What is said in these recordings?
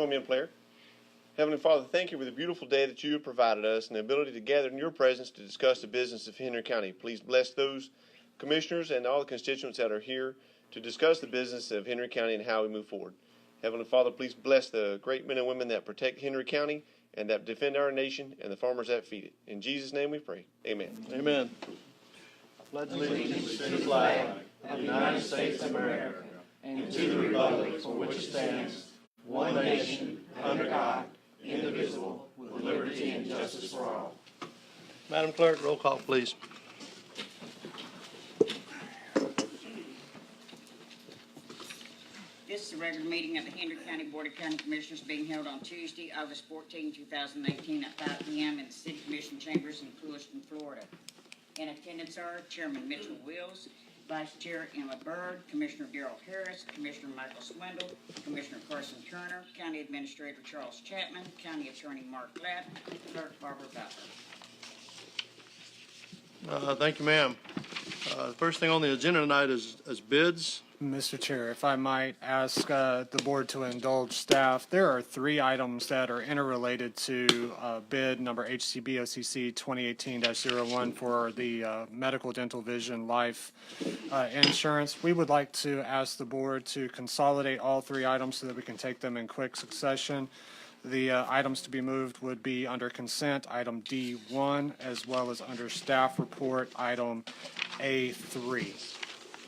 Join me in prayer. Heavenly Father, thank you for the beautiful day that you have provided us and the ability to gather in your presence to discuss the business of Henry County. Please bless those commissioners and all the constituents that are here to discuss the business of Henry County and how we move forward. Heavenly Father, please bless the great men and women that protect Henry County and that defend our nation and the farmers that feed it. In Jesus' name we pray. Amen. Amen. Pledge allegiance to the flag of the United States of America and to the republic for which it stands, one nation, under God, indivisible, with liberty and justice for all. Madam Clerk, roll call, please. This is a regular meeting of the Henry County Board of County Commissioners being held on Tuesday, August 14, 2018 at 5 p.m. in the City Commission Chambers in Lewiston, Florida. In attendance are Chairman Mitchell Wills, Vice Chair Emma Byrd, Commissioner Darrell Harris, Commissioner Michael Swindle, Commissioner Carson Turner, County Administrator Charles Chapman, County Attorney Mark Lapp, Clerk Barbara Butler. Thank you, ma'am. The first thing on the agenda tonight is bids. Mr. Chair, if I might ask the board to indulge staff, there are 3 items that are interrelated to bid number HCBOCC 2018-01 for the medical, dental, vision, life insurance. We would like to ask the board to consolidate all 3 items so that we can take them in quick succession. The items to be moved would be under consent, item D1, as well as under staff report, item A3.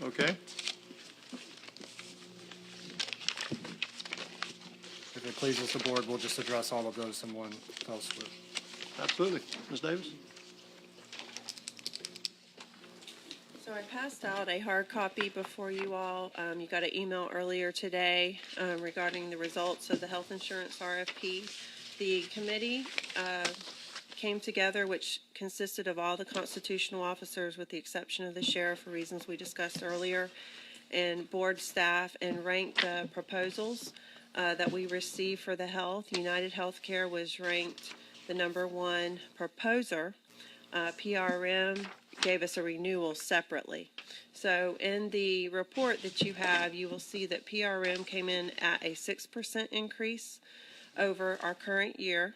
Okay. If it pleases the board, we'll just address all of those in one fell swoop. Absolutely. Ms. Davis? So I passed out a hard copy before you all. You got an email earlier today regarding the results of the health insurance RFP. The committee came together, which consisted of all the constitutional officers with the exception of the sheriff for reasons we discussed earlier, and board staff, and ranked the proposals that we received for the health. United Healthcare was ranked the #1 proposer. PRM gave us a renewal separately. So in the report that you have, you will see that PRM came in at a 6% increase over our current year.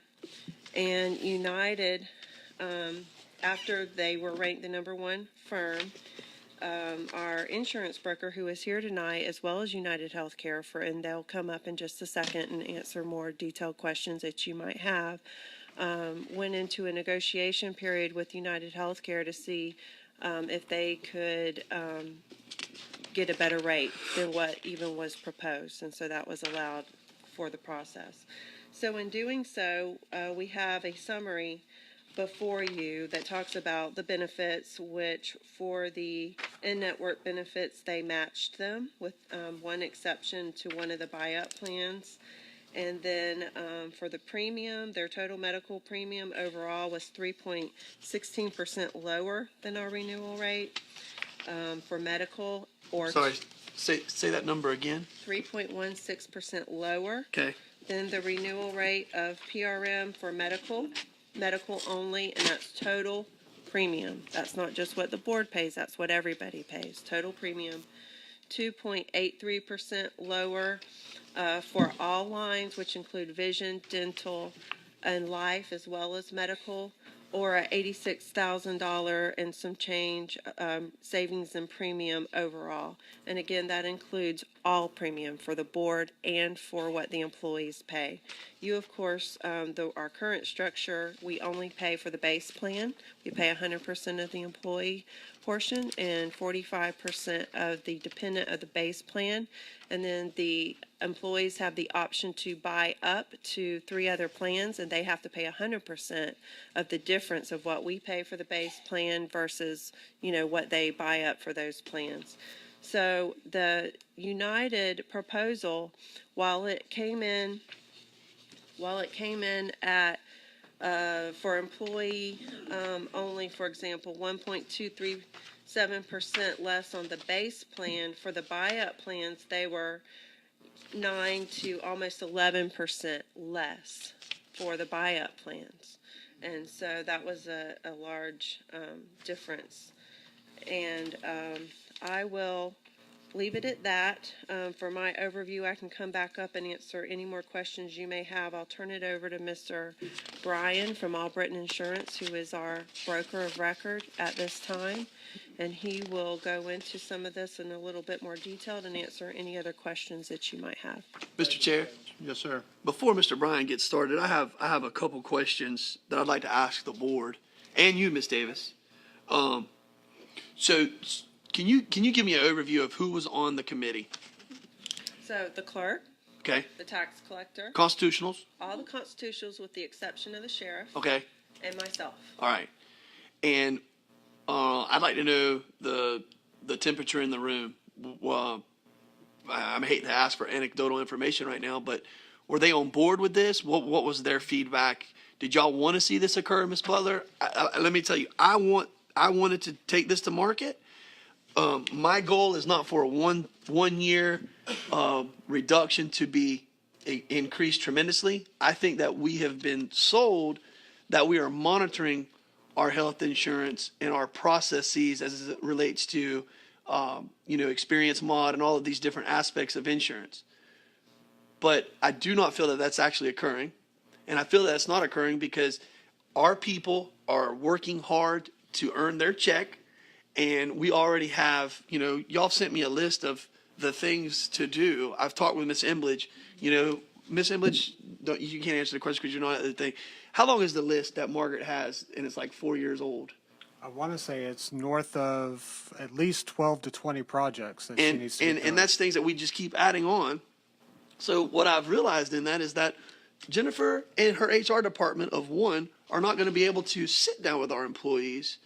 And United, after they were ranked the #1 firm, our insurance broker who is here tonight, as well as United Healthcare, and they'll come up in just a second and answer more detailed questions that you might have, went into a negotiation period with United Healthcare to see if they could get a better rate than what even was proposed, and so that was allowed for the process. So in doing so, we have a summary before you that talks about the benefits, which for the in-network benefits, they matched them with one exception to one of the buy-up plans. And then for the premium, their total medical premium overall was 3.16% lower than our renewal rate for medical. Or sorry, say that number again. 3.16% lower. Okay. Than the renewal rate of PRM for medical only, and that's total premium. That's not just what the board pays, that's what everybody pays. Total premium, 2.83% lower for all lines, which include vision, dental, and life, as well as medical, or a $86,000 and some change savings in premium overall. And again, that includes all premium for the board and for what the employees pay. You, of course, our current structure, we only pay for the base plan. We pay 100% of the employee portion and 45% of the dependent of the base plan. And then the employees have the option to buy up to 3 other plans, and they have to pay 100% of the difference of what we pay for the base plan versus, what they buy up for those plans. So the United proposal, while it came in at for employee only, for example, 1.237% less on the base plan, for the buy-up plans, they were 9 to almost 11% less for the buy-up plans. And so that was a large difference. And I will leave it at that. For my overview, I can come back up and answer any more questions you may have. I'll turn it over to Mr. Brian from All Britain Insurance, who is our broker of record at this time. And he will go into some of this in a little bit more detail and answer any other questions that you might have. Mr. Chair, Yes, sir. before Mr. Bryan gets started, I have a couple questions that I'd like to ask the board and you, Ms. Davis. So can you give me an overview of who was on the committee? So the clerk, Okay. the tax collector, Constitutionals? all the constitutionals with the exception of the sheriff, Okay. and myself. All right. And I'd like to know the temperature in the room. Well, I'm hating to ask for anecdotal information right now, but were they on board with this? What was their feedback? Did y'all want to see this occur, Ms. Butler? Let me tell you, I wanted to take this to market. My goal is not for a one year reduction to be increased tremendously. I think that we have been sold that we are monitoring our health insurance and our processes as it relates to, experience mod and all of these different aspects of insurance. But I do not feel that that's actually occurring. And I feel that it's not occurring because our people are working hard to earn their check. And we already have, y'all sent me a list of the things to do. I've talked with Ms. Embledge. Ms. Embledge, you can't answer the question because you're not at the thing. How long is the list that Margaret has? And it's like 4 years old. I want to say it's north of at least 12 to 20 projects that she needs to get done. And that's things that we just keep adding on. So what I've realized in that is that Jennifer and her HR department of one are not going to be able to sit down with our employees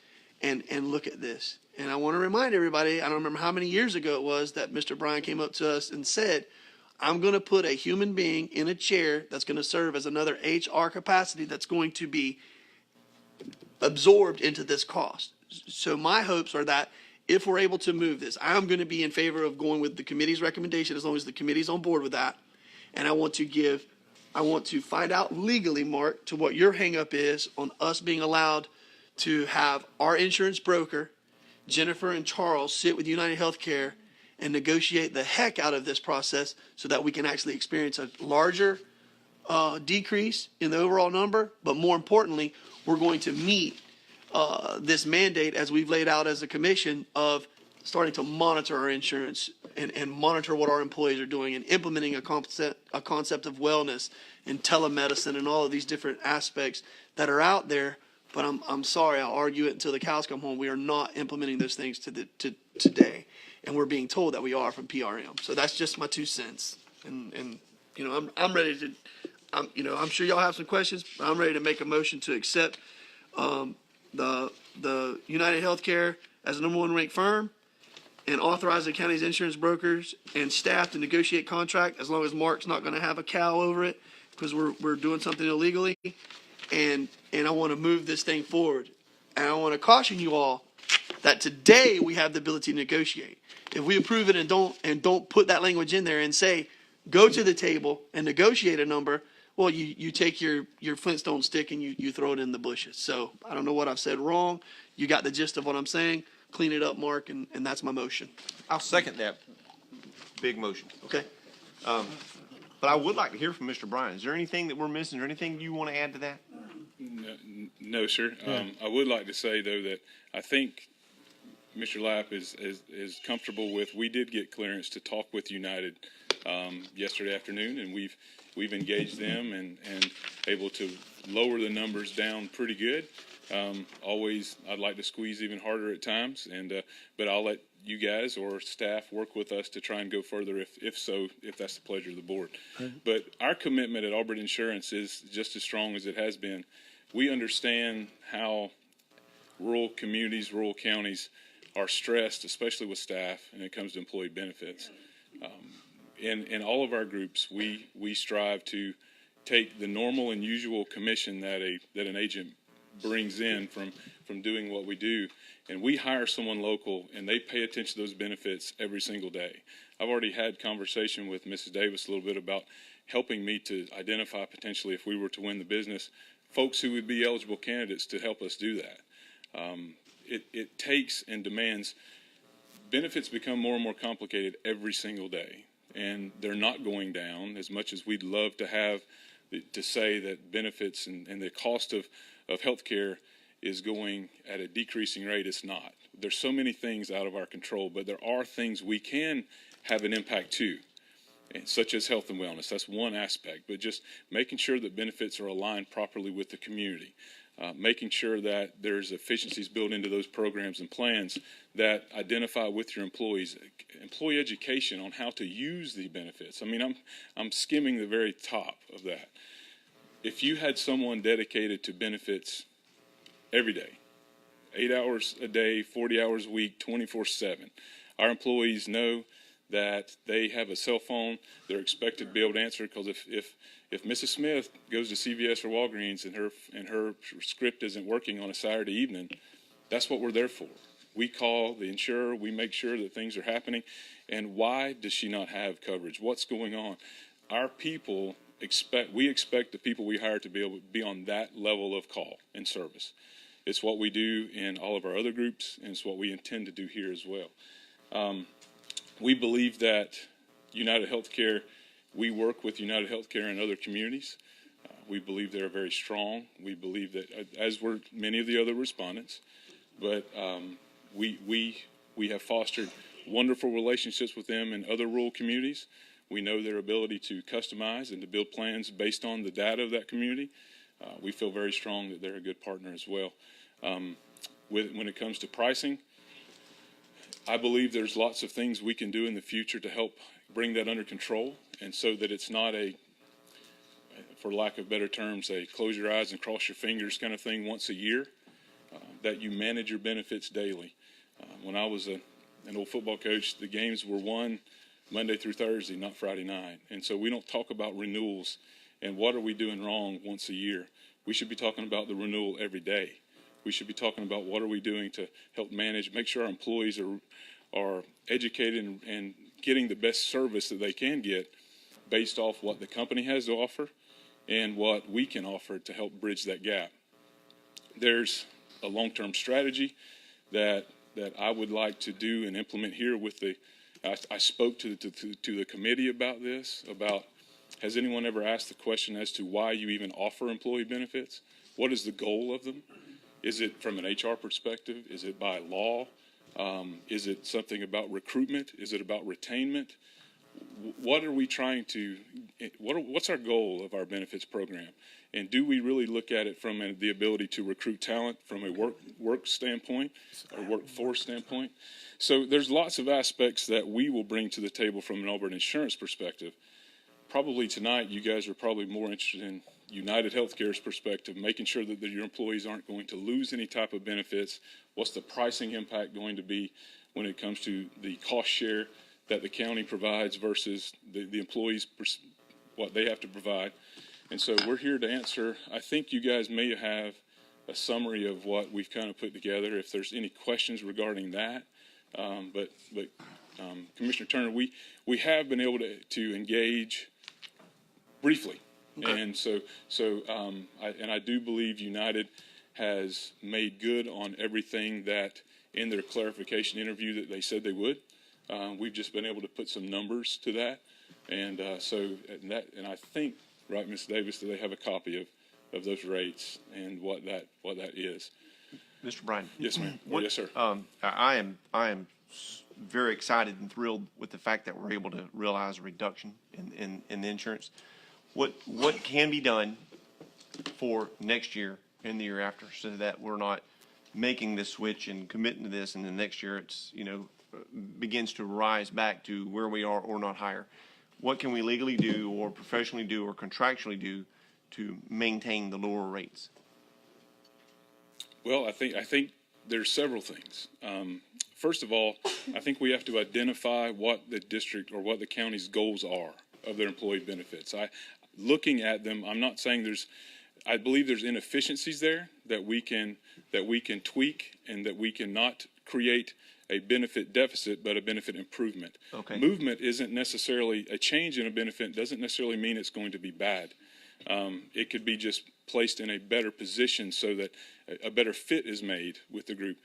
and look at this. And I want to remind everybody, I don't remember how many years ago it was that Mr. Bryan came up to us and said, I'm going to put a human being in a chair that's going to serve as another HR capacity that's going to be absorbed into this cost. So my hopes are that if we're able to move this, I'm going to be in favor of going with the committee's recommendation as long as the committee's on board with that. And I want to find out legally, Mark, to what your hang up is on us being allowed to have our insurance broker, Jennifer and Charles, sit with United Healthcare and negotiate the heck out of this process so that we can actually experience a larger decrease in the overall number. But more importantly, we're going to meet this mandate as we've laid out as a commission of starting to monitor our insurance and monitor what our employees are doing and implementing a concept of wellness and telemedicine and all of these different aspects that are out there. But I'm sorry, I'll argue it until the cows come home. We are not implementing those things to today, and we're being told that we are from PRM. So that's just my 2 cents. And I'm ready to. I'm sure y'all have some questions, but I'm ready to make a motion to accept the United Healthcare as the number one ranked firm and authorize the county's insurance brokers and staff to negotiate contract as long as Mark's not going to have a cow over it because we're doing something illegally. And I want to move this thing forward. And I want to caution you all that today we have the ability to negotiate. If we approve it and don't put that language in there and say, go to the table and negotiate a number, well, you take your Flintstone stick and you throw it in the bushes. So I don't know what I've said wrong. You got the gist of what I'm saying. Clean it up, Mark, and that's my motion. I'll second that big motion. Okay? But I would like to hear from Mr. Bryan. Is there anything that we're missing? Is there anything you want to add to that? No, sir. I would like to say, though, that I think Mr. Lapp is comfortable with. We did get clearance to talk with United yesterday afternoon, and we've engaged them and able to lower the numbers down pretty good. Always, I'd like to squeeze even harder at times, but I'll let you guys or staff work with us to try and go further if that's the pleasure of the board. But our commitment at Auburn Insurance is just as strong as it has been. We understand how rural communities, rural counties are stressed, especially with staff, and it comes to employee benefits. In all of our groups, we strive to take the normal and usual commission that an agent brings in from doing what we do, and we hire someone local, and they pay attention to those benefits every single day. I've already had conversation with Mrs. Davis a little bit about helping me to identify potentially, if we were to win the business, folks who would be eligible candidates to help us do that. It takes and demands benefits become more and more complicated every single day, and they're not going down as much as we'd love to have to say that benefits and the cost of health care is going at a decreasing rate. It's not. There's so many things out of our control, but there are things we can have an impact to, such as health and wellness. That's one aspect, but just making sure that benefits are aligned properly with the community. Making sure that there's efficiencies built into those programs and plans that identify with your employees, employee education on how to use the benefits. I mean, I'm skimming the very top of that. If you had someone dedicated to benefits every day, 8 hours a day, 40 hours a week, 24/7, our employees know that they have a cell phone. They're expected to be able to answer, because if Mrs. Smith goes to CVS or Walgreens and her script isn't working on a Saturday evening, that's what we're there for. We call the insurer. We make sure that things are happening. And why does she not have coverage? What's going on? Our people we expect the people we hire to be able to be on that level of call and service. It's what we do in all of our other groups, and it's what we intend to do here as well. We believe that United Healthcare, we work with United Healthcare in other communities. We believe they're very strong. We believe that, as were many of the other respondents, but we have fostered wonderful relationships with them in other rural communities. We know their ability to customize and to build plans based on the data of that community. We feel very strong that they're a good partner as well. When it comes to pricing, I believe there's lots of things we can do in the future to help bring that under control, and so that it's not a, for lack of better terms, a close your eyes and cross your fingers kind of thing once a year, that you manage your benefits daily. When I was an old football coach, the games were won Monday through Thursday, not Friday night. And so we don't talk about renewals and what are we doing wrong once a year. We should be talking about the renewal every day. We should be talking about what are we doing to help manage, make sure our employees are educated and getting the best service that they can get based off what the company has to offer and what we can offer to help bridge that gap. There's a long-term strategy that I would like to do and implement here with I spoke to the committee about this, about has anyone ever asked the question as to why you even offer employee benefits? What is the goal of them? Is it from an HR perspective? Is it by law? Is it something about recruitment? Is it about retainment? What are we trying to, what's our goal of our benefits program? And do we really look at it from the ability to recruit talent from a work standpoint or workforce standpoint? So there's lots of aspects that we will bring to the table from an Auburn insurance perspective. Probably tonight, you guys are probably more interested in United Healthcare's perspective, making sure that your employees aren't going to lose any type of benefits. What's the pricing impact going to be when it comes to the cost share that the county provides versus the employees, what they have to provide. And so we're here to answer. I think you guys may have a summary of what we've kind of put together. If there's any questions regarding that, but Commissioner Turner, we have been able to engage briefly. Okay. And so I do believe United has made good on everything that in their clarification interview that they said they would. We've just been able to put some numbers to that, and and I think, right, Ms. Davis, that they have a copy of those rates and what that is. Mr. Bryan. Yes, ma'am. Yes, sir. I am very excited and thrilled with the fact that we're able to realize a reduction in the insurance. What can be done for next year and the year after, so that we're not making this switch and committing to this, and the next year it's begins to rise back to where we are or not higher. What can we legally do or professionally do or contractually do to maintain the lower rates? Well, I think there's several things. First of all, I think we have to identify what the district or what the county's goals are of their employee benefits. Looking at them, I'm not saying I believe there's inefficiencies there that we can tweak, and that we can not create a benefit deficit, but a benefit improvement. Okay. Movement isn't necessarily a change in a benefit, doesn't necessarily mean it's going to be bad. It could be just placed in a better position so that a better fit is made with the group.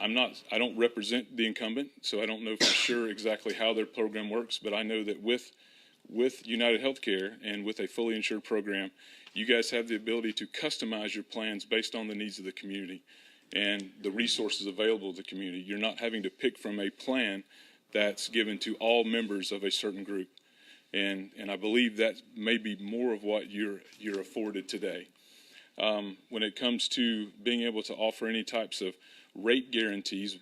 I don't represent the incumbent, so I don't know for sure exactly how their program works, but I know that with United Healthcare and with a fully insured program, you guys have the ability to customize your plans based on the needs of the community and the resources available to the community. You're not having to pick from a plan that's given to all members of a certain group. And I believe that may be more of what you're afforded today. When it comes to being able to offer any types of rate guarantees,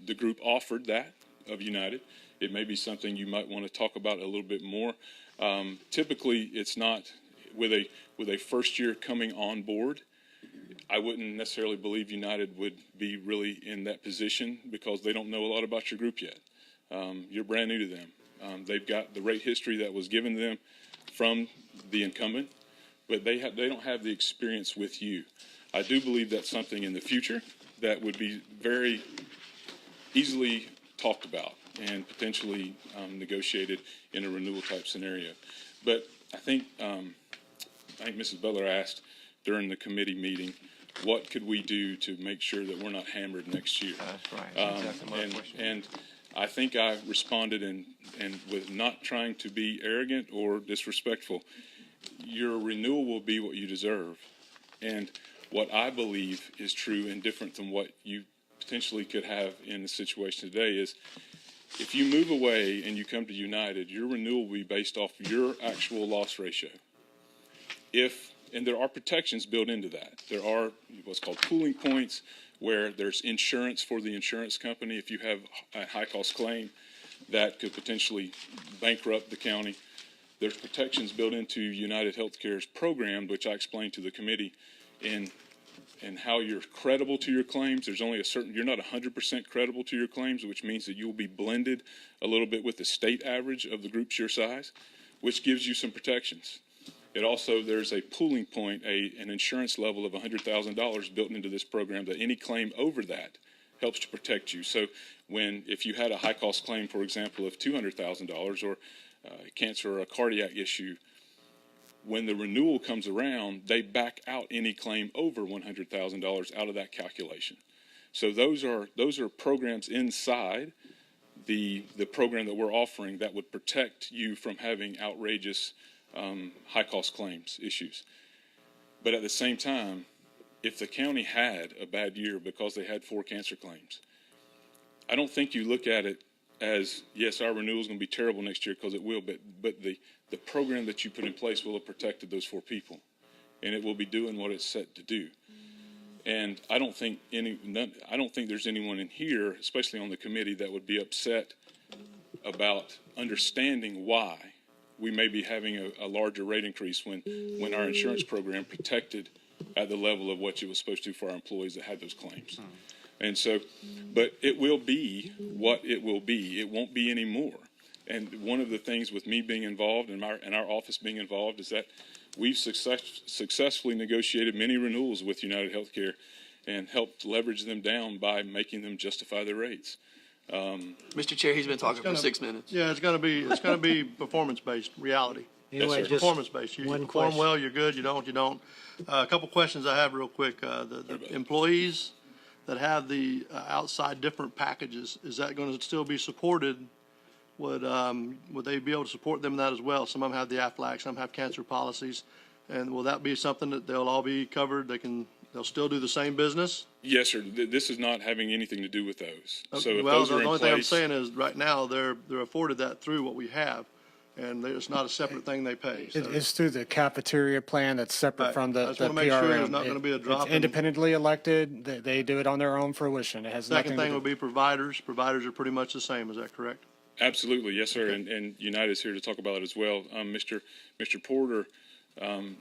the group offered that of United. It may be something you might want to talk about a little bit more. Typically, it's not with a first year coming on board. I wouldn't necessarily believe United would be really in that position because they don't know a lot about your group yet. You're brand new to them. They've got the rate history that was given to them from the incumbent, but they don't have the experience with you. I do believe that's something in the future that would be very easily talked about and potentially negotiated in a renewal type scenario. But I think Mrs. Butler asked during the committee meeting, what could we do to make sure that we're not hammered next year? That's right. That's exactly my question. And I think I responded and with not trying to be arrogant or disrespectful. Your renewal will be what you deserve. And what I believe is true and different than what you potentially could have in the situation today is if you move away and you come to United, your renewal will be based off your actual loss ratio. And there are protections built into that. There are what's called pooling points where there's insurance for the insurance company. If you have a high cost claim that could potentially bankrupt the county, there's protections built into United Healthcare's program, which I explained to the committee in how you're credible to your claims. There's only you're not 100% credible to your claims, which means that you'll be blended a little bit with the state average of the groups your size, which gives you some protections. It also, there's a pooling point, an insurance level of $100,000 built into this program that any claim over that helps to protect you. So if you had a high cost claim, for example, of $200,000 or cancer or a cardiac issue, when the renewal comes around, they back out any claim over $100,000 out of that calculation. So those are programs inside the program that we're offering that would protect you from having outrageous high cost claims issues. But at the same time, if the county had a bad year because they had 4 cancer claims, I don't think you look at it as, yes, our renewal is going to be terrible next year, because it will, but the program that you put in place will have protected those 4 people, and it will be doing what it's set to do. And I don't think there's anyone in here, especially on the committee, that would be upset about understanding why we may be having a larger rate increase when our insurance program protected at the level of what it was supposed to for our employees that had those claims. And so, but it will be what it will be. It won't be any more. And one of the things with me being involved and our office being involved is that we've successfully negotiated many renewals with United Healthcare and helped leverage them down by making them justify their rates. Mr. Chair, he's been talking for 6 minutes. Yeah, it's gonna be performance-based reality. Anyway, sir. just Performance-based. You one perform question. well, you're good, you don't. A couple questions I have real quick. The employees that have the outside different packages, is that gonna still be supported? Would they be able to support them in that as well? Some of them have the AFLAC, some have cancer policies. And will that be something that they'll all be covered? They'll still do the same business? Yes, sir. This is not having anything to do with those. So if Well, those are the in only thing I'm place, saying is, right now, they're afforded that through what we have, and it's not a separate thing they pay. So It's through the cafeteria plan that's separate Right. from I the just the wanna make sure there's PRM. not gonna be a drop It's in- independently elected. They do it on their own fruition. It has nothing Second to thing do. would be providers. Providers are pretty much the same, is that correct? absolutely, yes, sir. And United is here to talk about it as well. Mr. Porter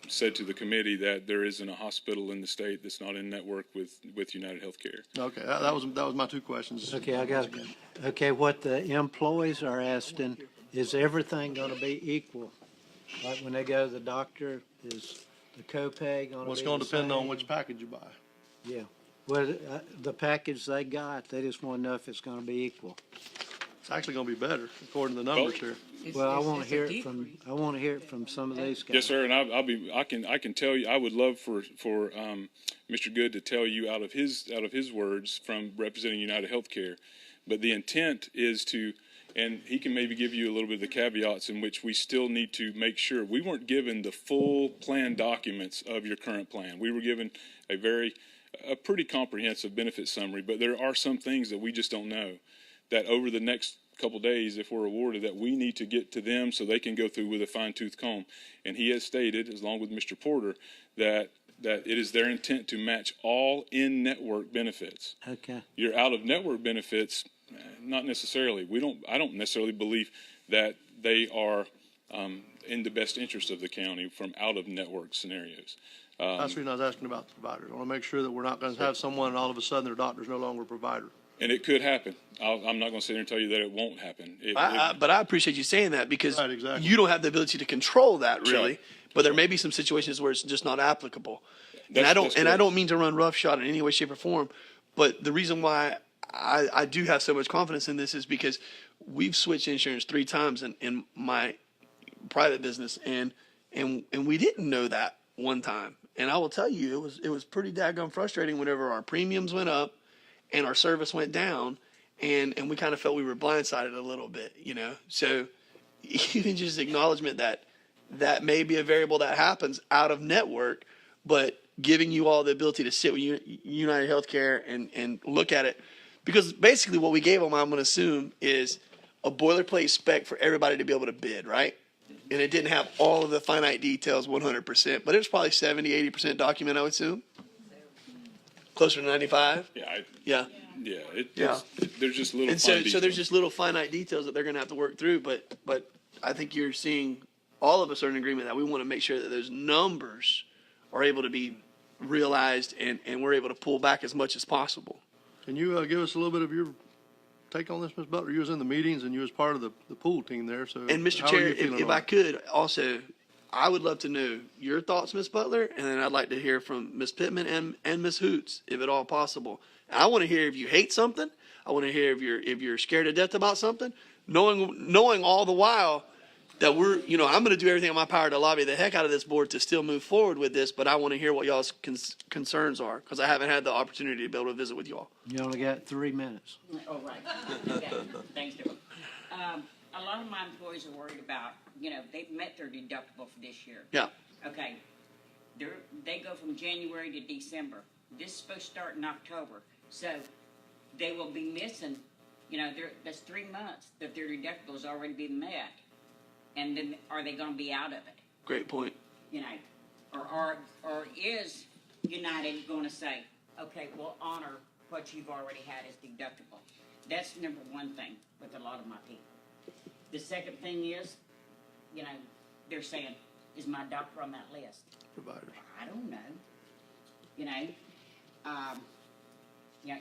said to the committee that there isn't a hospital in the state that's not in network with United Healthcare. Okay, that was my 2 questions. Okay, what the employees are asking, is everything gonna be equal? Like when they go to the doctor, is the copay gonna be Well, it's the gonna depend on same? which package you buy. Yeah, well, the package they got, they just wanna know if it's gonna be equal. It's actually gonna be better according to the numbers here. Well, I want to hear it from some of these guys. Yes, sir, and I can tell you, I would love for Mr. Good to tell you out of his words from representing United Healthcare, but the intent is to, and he can maybe give you a little bit of the caveats in which we still need to make sure. We weren't given the full plan documents of your current plan. We were given a pretty comprehensive benefit summary, but there are some things that we just don't know, that over the next couple days, if we're awarded, that we need to get to them so they can go through with a fine-tooth comb. And he has stated, along with Mr. Porter, that it is their intent to match all in-network benefits. Okay. Your out-of-network benefits, not necessarily. I don't necessarily believe that they are in the best interest of the county from out-of-network scenarios. That's the reason I was asking about the providers. I want to make sure that we're not going to have someone and all of a sudden their doctor's no longer a provider. And it could happen. I'm not going to sit here and tell you that it won't happen. But I appreciate you saying that because Right, exactly. you don't have the ability to control that really. Right. But there may be some situations where it's just not applicable. And That's I correct. don't mean to run roughshod in any way, shape, or form. But the reason why I do have so much confidence in this is because we've switched insurance 3 times in my private business, and we didn't know that one time. And I will tell you, it was pretty daggone frustrating whenever our premiums went up and our service went down, and we kind of felt we were blindsided a little bit, you know. So even just acknowledgement that may be a variable that happens out of network, but giving you all the ability to sit with United Healthcare and look at it. Because basically what we gave them, I'm going to assume, is a boilerplate spec for everybody to be able to bid, right? And it didn't have all of the finite details 100%, but it was probably 70, 80% document, I would assume. Closer to 95? Yeah. Yeah. Yeah. There's just little. And so there's just little finite details that they're going to have to work through, but I think you're seeing all of us are in agreement that we want to make sure that those numbers are able to be realized and we're able to pull back as much as possible. Can you give us a little bit of your take on this, Ms. Butler? You was in the meetings and you was part of the pool team there. So, And Mr. how are Chair, you feeling if on I it? could also, I would love to know your thoughts, Ms. Butler, and then I'd like to hear from Ms. Pittman and Ms. Hoots, if at all possible. And I want to hear if you hate something. I want to hear if you're scared to death about something, knowing all the while that I'm going to do everything in my power to lobby the heck out of this board to still move forward with this, but I want to hear what y'all's concerns are, because I haven't had the opportunity to be able to visit with y'all. You only got 3 minutes. Oh, right. Okay. Thanks, Dylan. A lot of my employees are worried about, they've met their deductible for this year. Yeah. Okay. They go from January to December. This is supposed to start in October. So they will be missing, that's 3 months that their deductible has already been met. And then are they going to be out of it? Great point. Or is United going to say, okay, we'll honor what you've already had as deductible? That's number one thing with a lot of my people. The second thing is, they're saying, is my doctor on that list? Providers. I don't know.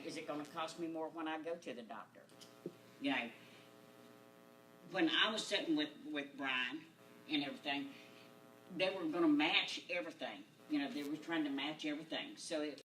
Is it going to cost me more when I go to the doctor? When I was sitting with Brian and everything, they were going to match everything. They were trying to match everything. So